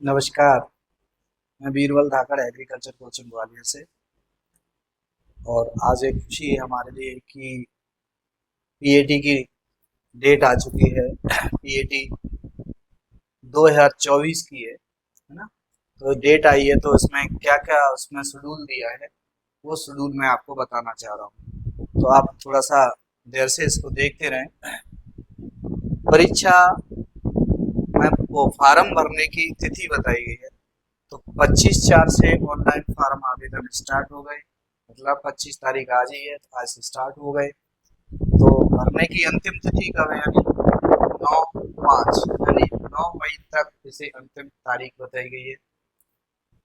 नमस्कार। मैं बीरबल धाकड़ agriculture coaching Gwalior से। और आज एक खुशी है हमारे लिए कि पीएटी की डेट आ चुकी है। पीएटी 2024 की है ना। तो डेट आई है, तो इसमें क्या क्या उसमें शेड्यूल दिया है वो शेड्यूल मैं आपको बताना चाह रहा हूँ। तो आप थोड़ा सा देर से इसको देखते रहें। परीक्षा में वो फार्म भरने की तिथि बताई गई है। तो 25/4 से ऑनलाइन फार्म आवेदन स्टार्ट हो गए। मतलब 25 तारीख आज ही है, तो आज से स्टार्ट हो गए। तो भरने की अंतिम तिथि कब है, यानी 9/5, यानी 9 मई तक इसे अंतिम तारीख बताई गई है।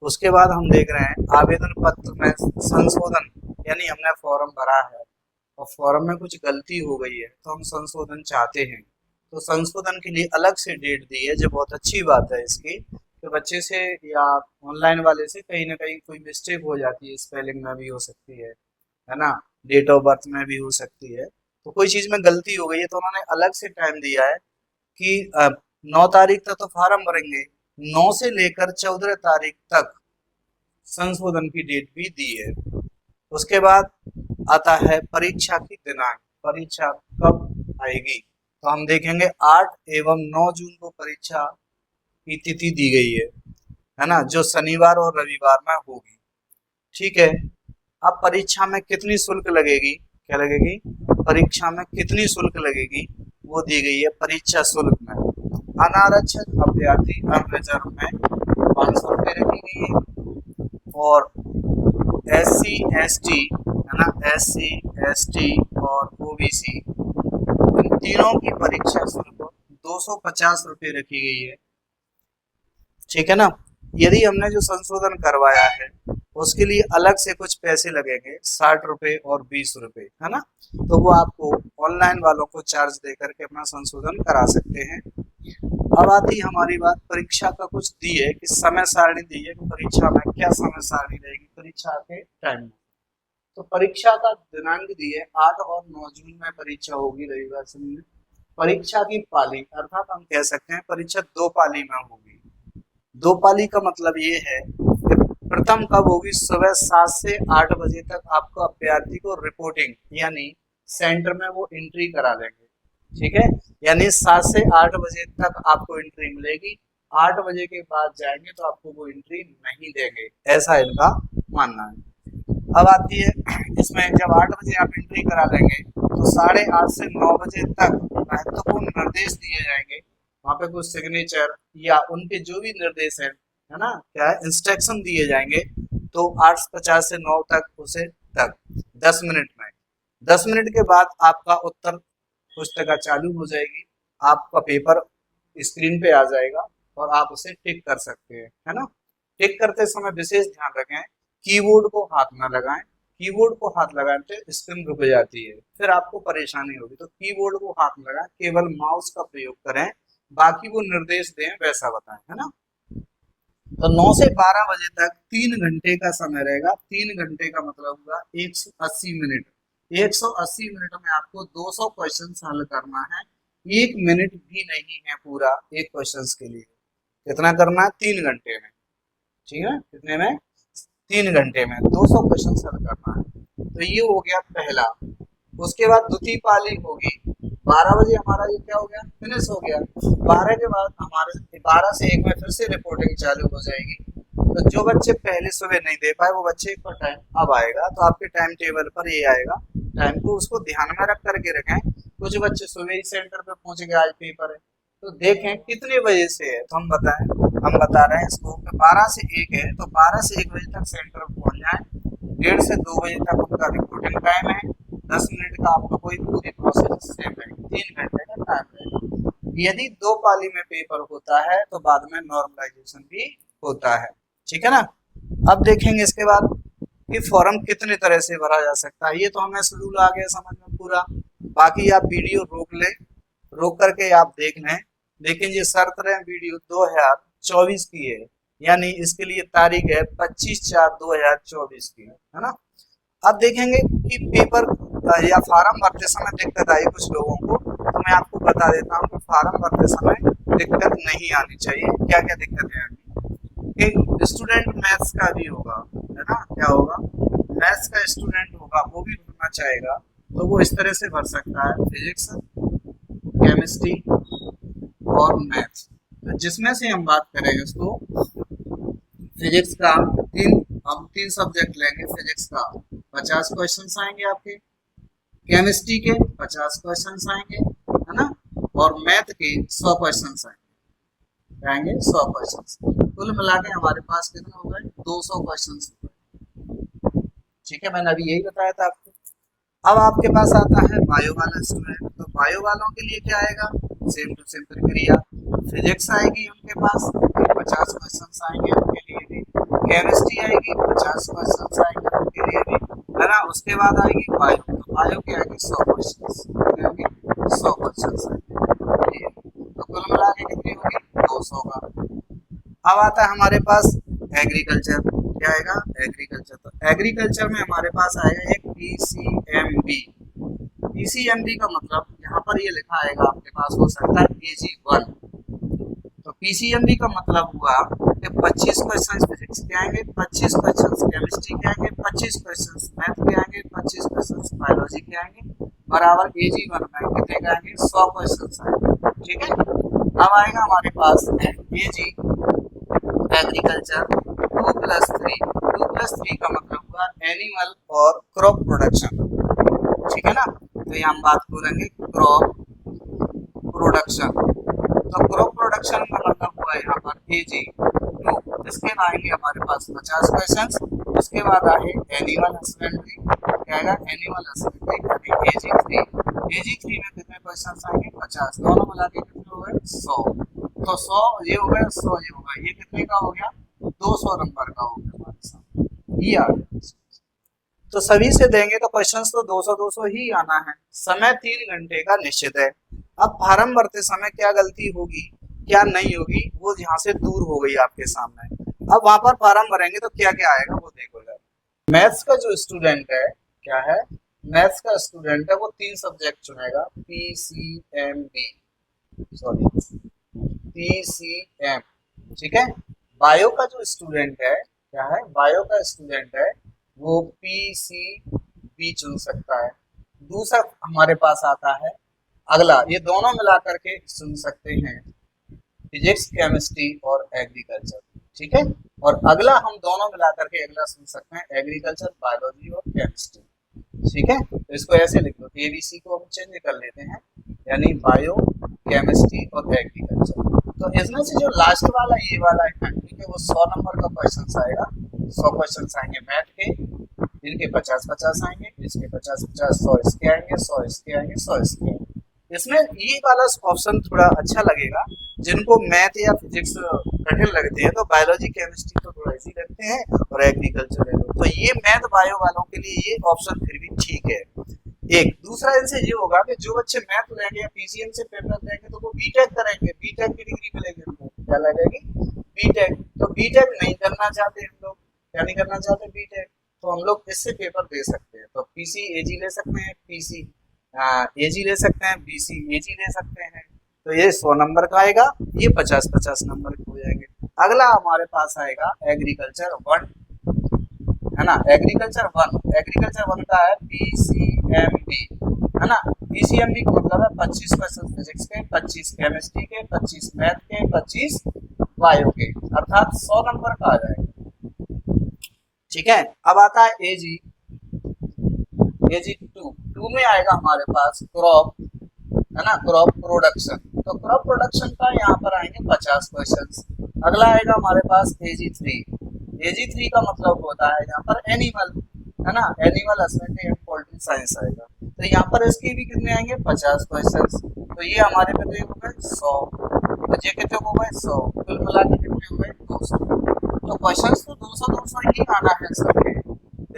उसके बाद हम देख रहे हैं आवेदन पत्र में संशोधन, यानी हमने फॉर्म भरा है और फॉर्म में कुछ गलती हो गई है तो हम संशोधन चाहते हैं। तो संशोधन के लिए अलग से डेट दी है, जो बहुत अच्छी बात है इसकी। तो बच्चे से या ऑनलाइन वाले से कहीं ना कहीं कोई मिस्टेक हो जाती है, स्पेलिंग में भी हो सकती है ना, डेट ऑफ बर्थ में भी हो सकती है। तो कोई चीज में गलती हो गई है तो उन्होंने अलग से टाइम दिया है कि 9 तारीख तक तो फार्म भरेंगे, 9 से लेकर 14 तारीख तक संशोधन की डेट भी दी है। उसके बाद आता है परीक्षा की दिनांक। परीक्षा कब आएगी, तो हम देखेंगे 8 एवं 9 जून को परीक्षा की तिथि दी गई है ना, जो शनिवार और रविवार में होगी। ठीक है। अब परीक्षा में कितनी शुल्क लगेगी, क्या लगेगी, परीक्षा में कितनी शुल्क लगेगी वो दी गई है परीक्षा शुल्क में। अनारक्षित अभ्यर्थी अनरिजर्व में 500 रुपये रखी गई है। और SC ST है ना, SC ST और OBC, इन तीनों की परीक्षा शुल्क 250 रुपये रखी गई है। ठीक है ना। यदि हमने जो संशोधन करवाया है उसके लिए अलग से कुछ पैसे लगेंगे, 60 रुपये और 20 रुपये, है ना। तो वो आपको ऑनलाइन वालों को चार्ज दे करके अपना संशोधन करा सकते हैं। अब आती हमारी बात, परीक्षा का कुछ दी है कि समय सारणी दी है कि परीक्षा में क्या समय सारणी रहेगी परीक्षा के टाइम में। तो परीक्षा का दिनांक दी है 8 और 9 जून में परीक्षा होगी, रविवार से। परीक्षा की पाली, अर्थात हम कह सकते हैं परीक्षा 2 पाली में होगी। 2 पाली का मतलब ये है कि प्रथम कब होगी, सुबह 7 से 8 बजे तक आपको अभ्यर्थी को रिपोर्टिंग, यानी सेंटर में वो एंट्री करा देंगे। ठीक है। यानी 7 से 8 बजे तक आपको एंट्री मिलेगी। 8 बजे के बाद जाएंगे तो आपको वो एंट्री नहीं देंगे, ऐसा इनका मानना है। अब आती है इसमें, जब 8 बजे आप एंट्री करा लेंगे तो 8:30 से 9 बजे तक महत्वपूर्ण निर्देश दिए जाएंगे। वहां पे कुछ सिग्नेचर या उनके जो भी निर्देश है ना, क्या है, इंस्ट्रक्शन दिए जाएंगे। तो 8:50 से 9 तक उसे तक 10 मिनट में, 10 मिनट के बाद आपका उत्तर पुस्तिका चालू हो जाएगी। आपका पेपर स्क्रीन पे आ जाएगा और आप उसे टिक कर सकते हैं, है ना। टिक करते समय विशेष ध्यान रखें, कीबोर्ड को हाथ न लगाएं। कीबोर्ड को हाथ लगाएं तो स्क्रीन रुक जाती है, फिर आपको परेशानी होगी। तो कीबोर्ड को हाथ न लगाएं, केवल माउस का प्रयोग करें, बाकी वो निर्देश दें वैसा बताएं, है ना। तो 9 से 12 बजे तक 3 घंटे का समय रहेगा। 3 घंटे का मतलब हुआ 180 मिनट। 180 मिनट में आपको 200 क्वेश्चन हल करना है। 1 मिनट भी नहीं है पूरा एक क्वेश्चन के लिए। कितना करना है, 3 घंटे में। ठीक है, कितने में, 3 घंटे में 200 क्वेश्चन हल करना है। तो ये हो गया पहला। उसके बाद द्वितीय पाली होगी। 12 बजे हमारा ये क्या हो गया, फिनिश हो गया। 12 के बाद हमारे 12 से 1 में फिर से रिपोर्टिंग चालू हो जाएगी। तो जो बच्चे पहले सुबह नहीं दे पाए वो बच्चे का टाइम अब आएगा, तो आपके टाइम टेबल पर ये आएगा। टाइम को उसको ध्यान में रख करके रखें। कुछ बच्चे सुबह ही सेंटर पे पहुंच गए, आज पेपर है, तो देखें कितने बजे से है, तो हम बताएं, हम बता रहे हैं इसको 12 से 1 है, तो 12 से 1 बजे तक सेंटर पहुंच जाए। 1:30 से 2 बजे तक उनका रिपोर्टिंग टाइम है। 10 मिनट का आपका कोई पूरी प्रोसेस सेम है, 3 घंटे का टाइम है। यदि 2 पाली में पेपर होता है तो बाद में नॉर्मलाइजेशन भी होता है। ठीक है ना। अब देखेंगे इसके बाद कि फॉर्म कितने तरह से भरा जा सकता है। ये तो हमें शेड्यूल आ गया समझ में पूरा। बाकी आप वीडियो रोक लें, रोक करके आप देख लें। लेकिन ये शर्त रहे वीडियो 2024 की है, यानी इसके लिए तारीख है 25/4/2024 की, है ना। अब देखेंगे कि पेपर या फार्म भरते समय दिक्कत आई कुछ लोगों को, तो मैं आपको बता देता हूँ कि फार्म भरते समय दिक्कत नहीं आनी चाहिए। क्या क्या दिक्कतें आएंगी, एक स्टूडेंट मैथ्स का भी होगा, है ना, क्या होगा, मैथ्स का स्टूडेंट होगा, वो भी भरना चाहेगा तो वो इस तरह से भर सकता है, फिजिक्स, केमिस्ट्री और मैथ्स। तो जिसमें से हम बात करेंगे उसको, फिजिक्स का हम तीन सब्जेक्ट लेंगे, फिजिक्स का 50 क्वेश्चन आएंगे आपके, केमिस्ट्री के 50 क्वेश्चन आएंगे, है ना, और मैथ के 100 क्वेश्चन आएंगे, 100 क्वेश्चन, कुल मिला के हमारे पास कितने हो गए, 200 क्वेश्चन। ठीक है, मैंने अभी यही बताया था आपको। अब आपके पास आता है बायो वाला स्टूडेंट, तो बायो वालों के लिए क्या आएगा, सेम टू सेम प्रक्रिया, फिजिक्स आएगी उनके पास 50 क्वेश्चन आएंगे उनके लिए भी, केमिस्ट्री आएगी 50 क्वेश्चन आएंगे उनके लिए भी, है ना, उसके बाद आएगी बायो, तो बायो की आएगी 100 क्वेश्चन आएंगे, 100 क्वेश्चन आएंगे, तो कुल मिला के कितनी होगी, 200 का। अब आता है हमारे पास एग्रीकल्चर, क्या आएगा, एग्रीकल्चर, तो एग्रीकल्चर में हमारे पास आएगा एक पीसीएमबी। पीसीएमबी का मतलब यहाँ पर ये लिखा आएगा आपके पास, हो सकता है AG1। तो पीसीएमबी का मतलब हुआ कि 25 क्वेश्चन फिजिक्स के आएंगे, 25 क्वेश्चन केमिस्ट्री के आएंगे, 25 क्वेश्चन मैथ के आएंगे, 25 क्वेश्चन बायोलॉजी के आएंगे, बराबर AG1 में कितने के आएंगे, 100 क्वेश्चन आएंगे। ठीक है, अब आएगा हमारे पास AG एग्रीकल्चर 2+3, 2+3 का मतलब हुआ एनिमल और क्रॉप प्रोडक्शन। ठीक है ना, तो ये हम बात करेंगे क्रॉप प्रोडक्शन, तो क्रॉप प्रोडक्शन का मतलब हुआ यहाँ पर AG2, इसके आएंगे हमारे पास 50 क्वेश्चन, उसके बाद आए एनिमल हस्बेंड्री, क्या आएगा, एनिमल हस्बेंड्री यानी AG3 में कितने क्वेश्चन आएंगे, 50, दोनों मिला के कितने हो गए, 100, तो 100 ये हो गया, 100 ये हो गया, ये कितने का हो गया, 200 नंबर का हो गया हमारे साथ, ये आ गया। तो सभी से देंगे तो क्वेश्चंस तो 200 200 ही आना है, समय 3 घंटे का निश्चित है। अब फार्म भरते समय क्या गलती होगी क्या नहीं होगी, वो यहाँ से दूर हो गई आपके सामने। अब वहां पर फार्म भरेंगे तो क्या क्या आएगा वो देखो यार। मैथ्स का जो स्टूडेंट है, क्या है, मैथ्स का स्टूडेंट है, वो 3 सब्जेक्ट चुनेगा, पीसीएमबी, सॉरी पीसीएम। ठीक है, बायो का जो स्टूडेंट है, क्या है, बायो का स्टूडेंट है, वो पीसीबी चुन सकता है। दूसरा हमारे पास आता है अगला, ये दोनों मिला करके चुन सकते हैं, फिजिक्स केमिस्ट्री और एग्रीकल्चर। ठीक है, और अगला हम दोनों मिला करके अगला सुन सकते हैं, एग्रीकल्चर, बायोलॉजी और केमिस्ट्री। ठीक है, तो इसको ऐसे लिख लो, एबीसी को हम चेंज कर लेते हैं, यानी बायो, केमिस्ट्री और एग्रीकल्चर। तो इसमें से जो लास्ट वाला ये वाला है, ठीक है, वो 100 नंबर का क्वेश्चन आएगा, 100 क्वेश्चन आएंगे मैथ के, इनके 50-50 आएंगे, इसके 50-50, 100 इसके आएंगे, 100 इसके आएंगे, 100 इसके आएंगे। इसमें ये वाला ऑप्शन थोड़ा अच्छा लगेगा, जिनको मैथ या फिजिक्स कठिन लगते हैं, तो बायोलॉजी केमिस्ट्री तो थोड़ा इजी लगते हैं, और एग्रीकल्चर है तो ये मैथ बायो वालों के लिए ये ऑप्शन फिर भी ठीक है। एक दूसरा इनसे ये होगा कि जो बच्चे मैथ लेंगे या पीसीएम से पेपर देंगे तो वो बीटेक करेंगे, बीटेक की डिग्री मिलेगी उनको, क्या लगेगी, बीटेक। तो बीटेक नहीं करना चाहते हम लोग, क्या नहीं करना चाहते, बीटेक, तो हम लोग इससे पेपर दे सकते हैं, तो पीसी एजी ले सकते हैं, पीसी एजी ले सकते हैं, बीसी एजी ले सकते हैं। तो ये 100 नंबर का आएगा, ये 50-50 नंबर के हो जाएंगे। अगला हमारे पास आएगा एग्रीकल्चर 1, है ना, एग्रीकल्चर वन का है पीसीएमबी, है ना, पीसीएमबी का मतलब है 25 क्वेश्चन फिजिक्स के, 25 केमिस्ट्री के, 25 मैथ के, 25 बायो के, अर्थात 100 नंबर का आ जाएगा। ठीक है, अब आता है एजी, एजी टू में आएगा हमारे पास क्रॉप, है ना, क्रॉप प्रोडक्शन, तो क्रॉप प्रोडक्शन का यहाँ पर आएंगे 50 क्वेश्चन। अगला आएगा हमारे पास एजी थ्री का मतलब होता है यहाँ पर एनिमल, है ना, animal husbandry and poultry science आएगा, तो यहाँ पर इसके भी कितने आएंगे 50 क्वेश्चन, तो ये हमारे कितने हो गए 100, तो ये कितने हो गए 100, कुल मिला के कितने हो गए 200। तो क्वेश्चन तो 200 ही आना है सबके,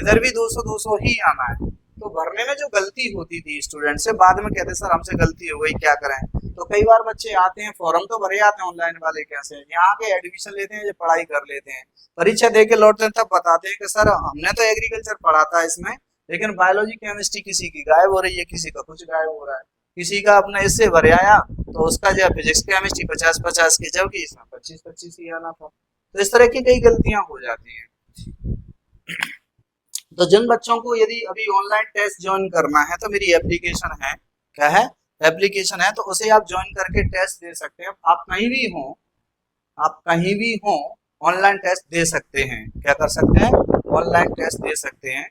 इधर भी 200 ही आना है। तो भरने में जो गलती होती थी स्टूडेंट से, बाद में कहते सर हमसे गलती हो गई क्या करें, तो कई बार बच्चे आते हैं, फॉर्म तो भरे आते हैं ऑनलाइन वाले, कैसे यहाँ के एडमिशन लेते हैं, जो पढ़ाई कर लेते हैं, परीक्षा दे के लौटते हैं, तब बताते हैं कि सर हमने तो एग्रीकल्चर पढ़ा था इसमें, लेकिन बायोलॉजी केमिस्ट्री किसी की गायब हो रही है, किसी का कुछ गायब हो रहा है, किसी का अपना इससे भरे आया तो उसका जो फिजिक्स केमिस्ट्री 50-50 की, जबकि इसमें 25-25 ही आना था। तो इस तरह की कई गलतियां हो जाती हैं। तो जिन बच्चों को यदि अभी ऑनलाइन टेस्ट ज्वाइन करना है तो मेरी एप्लीकेशन है, क्या है, एप्लीकेशन है, तो उसे आप ज्वाइन करके टेस्ट दे सकते हैं। आप कहीं भी हो, आप कहीं भी हो ऑनलाइन टेस्ट दे सकते हैं। क्या कर सकते हैं, ऑनलाइन टेस्ट दे सकते हैं।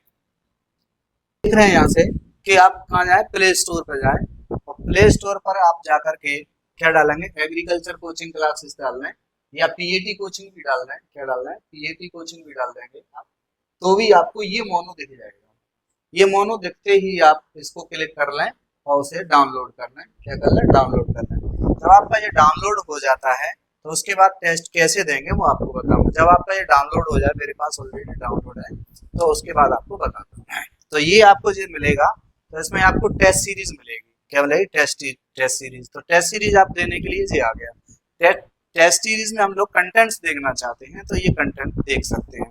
देख रहे हैं यहाँ से कि आप कहाँ जाए, प्ले स्टोर पर जाए, और प्ले स्टोर पर आप जाकर के क्या डालेंगे, एग्रीकल्चर कोचिंग क्लासेस डाल रहे हैं या पीएटी कोचिंग भी डाल रहे हैं, क्या डाल रहे हैं, पीएटी कोचिंग भी डाल देंगे आप, तो भी आपको ये मोनो दिख जाएगा। ये मोनो दिखते ही आप इसको क्लिक कर लें और उसे डाउनलोड कर लें। क्या कर लें, डाउनलोड कर लें। जब आपका ये डाउनलोड हो जाता है तो उसके बाद टेस्ट कैसे देंगे वो आपको बताऊंगा। जब आपका ये डाउनलोड हो जाए, मेरे पास ऑलरेडी डाउनलोड है, तो उसके बाद आपको बताता हूँ। तो ये आपको जो मिलेगा, तो इसमें आपको टेस्ट सीरीज मिलेगी। क्या मिलेगी, टेस्ट सीरीज। तो टेस्ट सीरीज आप देने के लिए ये आ गया। टेस्ट सीरीज में हम लोग कंटेंट्स देखना चाहते हैं तो ये कंटेंट देख सकते हैं।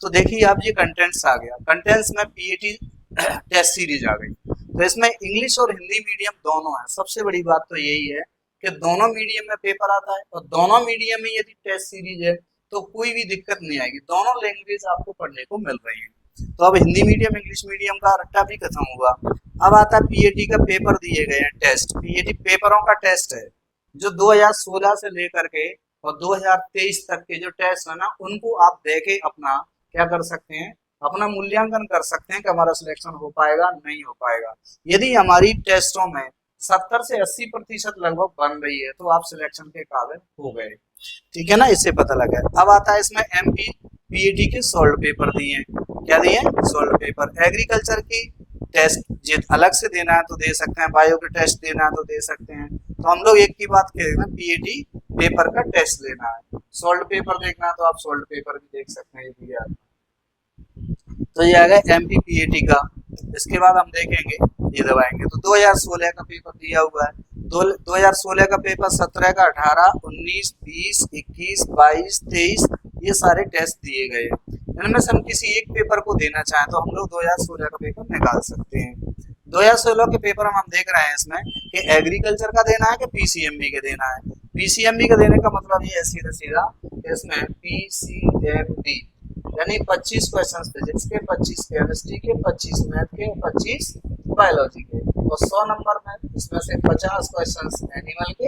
तो देखिए आप, ये कंटेंट्स आ गया, कंटेंट्स में पीएटी टेस्ट सीरीज आ गई। तो इसमें इंग्लिश और हिंदी मीडियम दोनों है। सबसे बड़ी बात तो यही है कि दोनों मीडियम में पेपर आता है, और दोनों मीडियम में यदि टेस्ट सीरीज है तो कोई भी दिक्कत नहीं आएगी। दोनों लैंग्वेज आपको पढ़ने को मिल रही है। तो अब हिंदी मीडियम इंग्लिश मीडियम का रट्टा भी खत्म हुआ। अब आता है पीएटी का पेपर दिए गए हैं, टेस्ट। पीएटी पेपरों का टेस्ट है जो 2016 से लेकर के और 2023 तक के जो टेस्ट है ना, उनको आप देके अपना क्या कर सकते हैं, अपना मूल्यांकन कर सकते हैं कि हमारा सिलेक्शन हो पाएगा नहीं हो पाएगा। यदि हमारी टेस्टों में 70 से 80% लगभग बन रही है तो आप सिलेक्शन के काबिल हो गए। ठीक है ना, इससे पता लगा। अब आता है इसमें एमपी पीएटी के सॉल्व पेपर दिए हैं। क्या दिए, सॉल्व पेपर। एग्रीकल्चर की टेस्ट अलग से देना है तो दे सकते हैं, बायो के टेस्ट देना है तो दे सकते हैं। तो हम लोग एक ही बात कह रहे हैं, पीएटी पेपर का टेस्ट लेना है। सॉल्व पेपर देखना है तो आप सॉल्व पेपर भी देख सकते हैं, ये दिया। तो ये आ गया एमपी पीएटी का। इसके बाद हम देखेंगे, ये दबाएंगे तो 2016 का पेपर दिया हुआ है। 2016 का पेपर 17 का 18, 19, 20, 21, 22, 23 ये सारे टेस्ट दिए गए हैं। इनमें से हम किसी एक पेपर को देना चाहें तो हम लोग 2016 का पेपर निकाल सकते हैं। 2016 के पेपर हम देख रहे हैं इसमें कि एग्रीकल्चर का देना है कि पीसीएमबी का देना है। पीसीएमबी का देने का मतलब ये है सीधा सीधा, इसमें पीसीएमबी यानी 25 क्वेश्चन फिजिक्स के, 25 केमिस्ट्री के, 25 मैथ के, 25 बायोलॉजी के, और 100 नंबर में इसमें से 50 क्वेश्चन एनिमल के,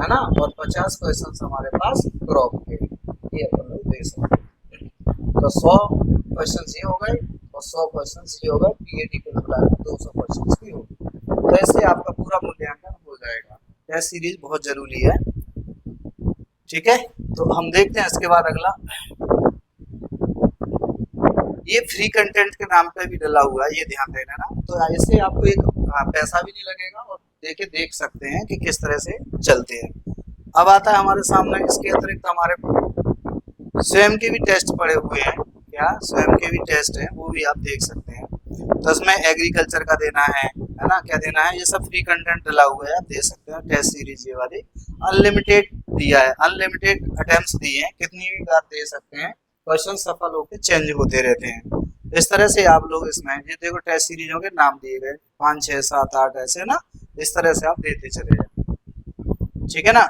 है ना, और 50 क्वेश्चन हमारे पास क्रॉप के। ये अपन लोग देख सकते हैं। तो 100 क्वेश्चन ये हो गए और 100 क्वेश्चन ये हो गए। पीएटी को मिला 200 क्वेश्चन भी हो गए। तो ऐसे आपका पूरा मूल्यांकन हो जाएगा। टेस्ट सीरीज बहुत जरूरी है। ठीक है, तो हम देखते हैं इसके बाद अगला। ये फ्री कंटेंट के नाम पे भी डला हुआ है, ये ध्यान देना ना। तो इससे आपको एक पैसा भी नहीं लगेगा और देख सकते हैं कि किस तरह से चलते हैं। अब आता है हमारे सामने, इसके अतिरिक्त हमारे स्वयं के भी टेस्ट पड़े हुए हैं। क्या, स्वयं के भी टेस्ट हैं, वो भी आप देख सकते हैं। तो इसमें एग्रीकल्चर का देना है ना, क्या देना है, ये सब फ्री कंटेंट डला हुआ है, आप देख सकते हैं। टेस्ट सीरीज ये वाली अनलिमिटेड दिया है, अनलिमिटेड अटेम्प्ट्स दिए हैं, कितनी भी बार दे सकते हैं। क्वेश्चन सफल होकर चेंज होते रहते हैं। इस तरह से आप लोग इसमें ये देखो, टेस्ट सीरीजों के नाम दिए गए 5, 6, 7, 8 ऐसे ना, इस तरह से आप देते चले जाए। ठीक है ना।